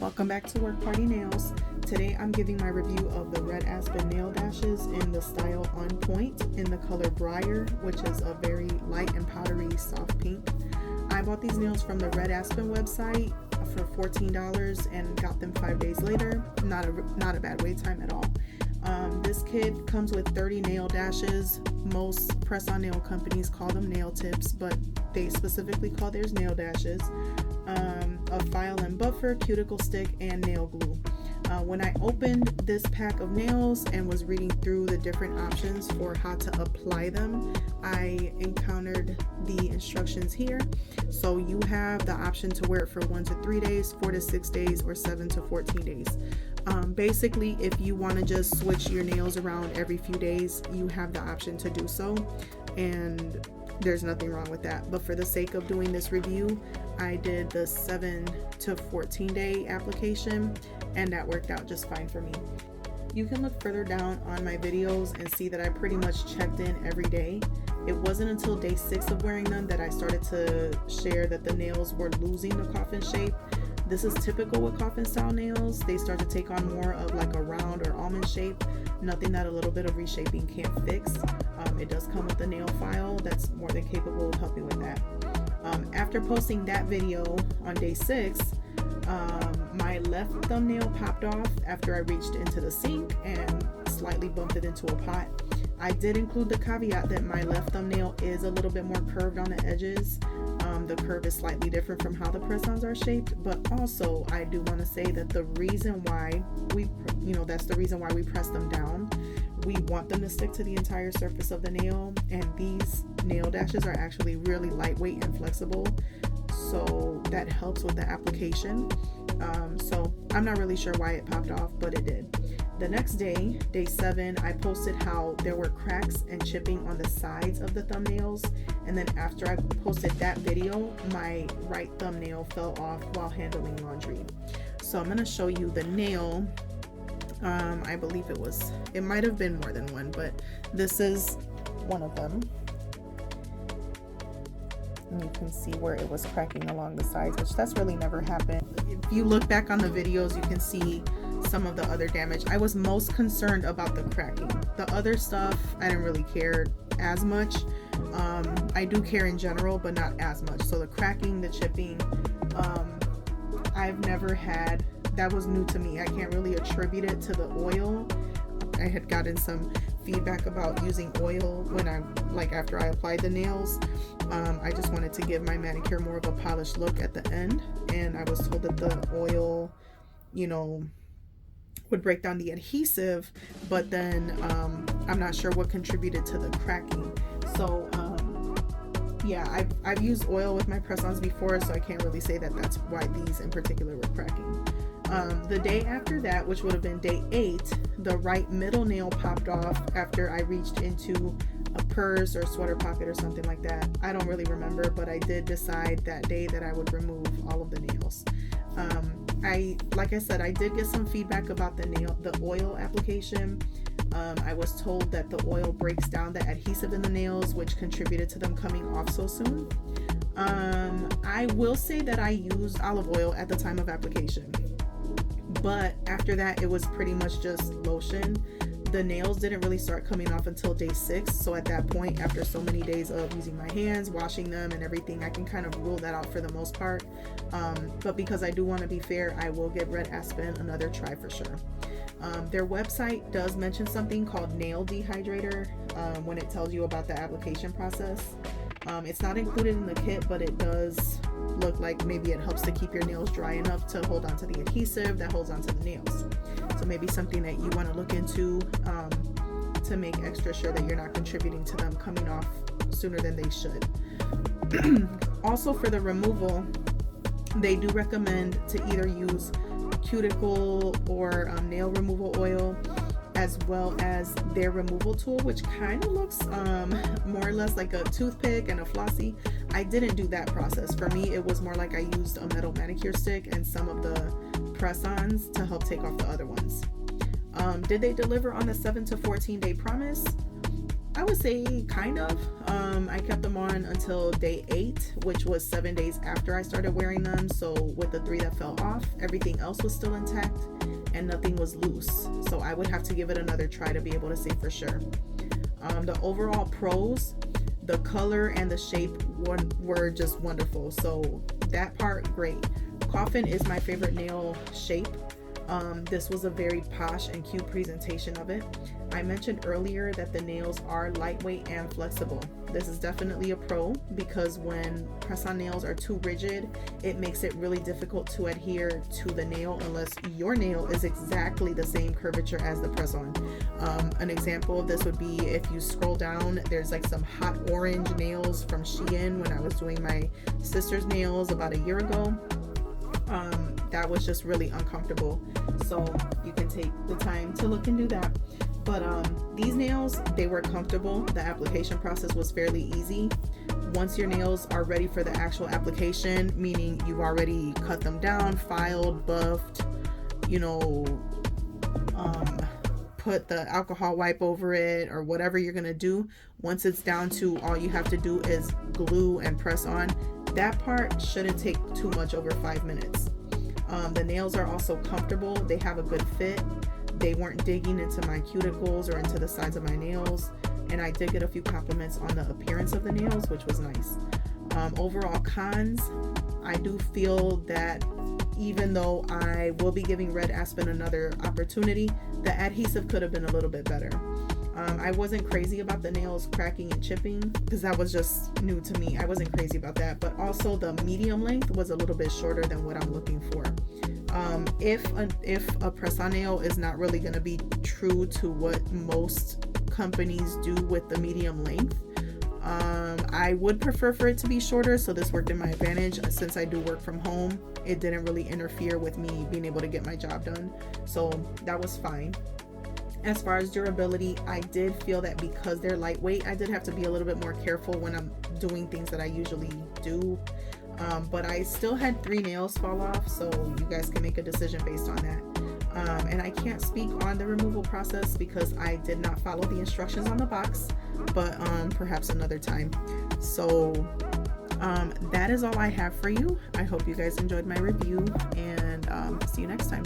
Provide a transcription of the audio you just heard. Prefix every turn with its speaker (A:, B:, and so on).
A: Welcome back to Work Party Nails. Today I'm giving my review of the red Aspen nail dashes in the style On Point in the color Briar, which is a very light and powdery soft pink. I bought these nails from the red Aspen website for $14 and got them 5 days later. Not a bad wait time at all. This kit comes with 30 nail dashes. Most press-on nail companies call them nail tips, but they specifically call theirs nail dashes. A file and buffer, cuticle stick, and nail glue. When I opened this pack of nails and was reading through the different options for how to apply them, I encountered the instructions here. So you have the option to wear it for 1 to 3 days, 4 to 6 days, or 7 to 14 days. Basically, if you want to just switch your nails around every few days, you have the option to do so, and there's nothing wrong with that. But for the sake of doing this review, I did the 7 to 14 day application, and that worked out just fine for me. You can look further down on my videos and see that I pretty much checked in every day. It wasn't until day 6 of wearing them that I started to share that the nails were losing the coffin shape. This is typical with coffin style nails. They start to take on more of like a round or almond shape, nothing that a little bit of reshaping can't fix. It does come with a nail file that's more than capable of helping with that. After posting that video on day 6, my left thumbnail popped off after I reached into the sink and slightly bumped it into a pot. I did include the caveat that my left thumbnail is a little bit more curved on the edges. The curve is slightly different from how the press-ons are shaped, but also I do want to say that the reason why that's the reason why we press them down. We want them to stick to the entire surface of the nail, and these nail dashes are actually really lightweight and flexible, so that helps with the application. So I'm not really sure why it popped off, but it did. The next day, day 7, I posted how there were cracks and chipping on the sides of the thumbnails, and then after I posted that video, my right thumbnail fell off while handling laundry. So I'm going to show you the nail. I believe it might have been more than one, but this is one of them. And you can see where it was cracking along the sides, which that's really never happened. If you look back on the videos, you can see some of the other damage. I was most concerned about the cracking. The other stuff, I didn't really care as much. I do care in general, but not as much. So the cracking, the chipping, I've never had. That was new to me. I can't really attribute it to the oil. I had gotten some feedback about using oil when after I applied the nails. I just wanted to give my manicure more of a polished look at the end, and I was told that the oil, would break down the adhesive, but then I'm not sure what contributed to the cracking. So yeah, I've used oil with my press-ons before, so I can't really say that that's why these in particular were cracking. The day after that, which would have been day 8, the right middle nail popped off after I reached into a purse or sweater pocket or something like that. I don't really remember, but I did decide that day that I would remove all of the nails. Like I said, I did get some feedback about the oil application. I was told that the oil breaks down the adhesive in the nails, which contributed to them coming off so soon. I will say that I used olive oil at the time of application, but after that it was pretty much just lotion. The nails didn't really start coming off until day 6, so at that point, after so many days of using my hands, washing them and everything, I can kind of rule that out for the most part. But because I do want to be fair, I will give red Aspen another try for sure. Their website does mention something called nail dehydrator when it tells you about the application process. It's not included in the kit, but it does look like maybe it helps to keep your nails dry enough to hold onto the adhesive that holds onto the nails. So maybe something that you want to look into to make extra sure that you're not contributing to them coming off sooner than they should. Also, for the removal, they do recommend to either use cuticle or nail removal oil, as well as their removal tool, which kind of looks more or less like a toothpick and a flossy. I didn't do that process. For me, it was more like I used a metal manicure stick and some of the press-ons to help take off the other ones. Did they deliver on the 7 to 14 day promise? I would say kind of. I kept them on until day 8, which was 7 days after I started wearing them. So with the 3 that fell off, everything else was still intact and nothing was loose. So I would have to give it another try to be able to say for sure. The overall pros, the color and the shape were just wonderful. So that part, great. Coffin is my favorite nail shape. This was a very posh and cute presentation of it. I mentioned earlier that the nails are lightweight and flexible. This is definitely a pro because when press-on nails are too rigid, it makes it really difficult to adhere to the nail unless your nail is exactly the same curvature as the press-on. An example of this would be if you scroll down, there's like some hot orange nails from Shein when I was doing my sister's nails about a year ago. That was just really uncomfortable, so you can take the time to look and do that. But these nails, they were comfortable. The application process was fairly easy. Once your nails are ready for the actual application, meaning you've already cut them down, filed, buffed, put the alcohol wipe over it or whatever you're gonna do, once it's down to all you have to do is glue and press on, that part shouldn't take too much over 5 minutes. The nails are also comfortable. They have a good fit. They weren't digging into my cuticles or into the sides of my nails. And I did get a few compliments on the appearance of the nails, which was nice. Overall cons, I do feel that even though I will be giving Red Aspen another opportunity, the adhesive could have been a little bit better. I wasn't crazy about the nails cracking and chipping because that was just new to me. I wasn't crazy about that, but also the medium length was a little bit shorter than what I'm looking for. If a press-on nail is not really going to be true to what most companies do with the medium length, I would prefer for it to be shorter, so this worked in my advantage. Since I do work from home, it didn't really interfere with me being able to get my job done, so that was fine. As far as durability, I did feel that because they're lightweight, I did have to be a little bit more careful when I'm doing things that I usually do. But I still had 3 nails fall off, so you guys can make a decision based on that. And I can't speak on the removal process because I did not follow the instructions on the box, but perhaps another time. So that is all I have for you. I hope you guys enjoyed my review, and see you next time.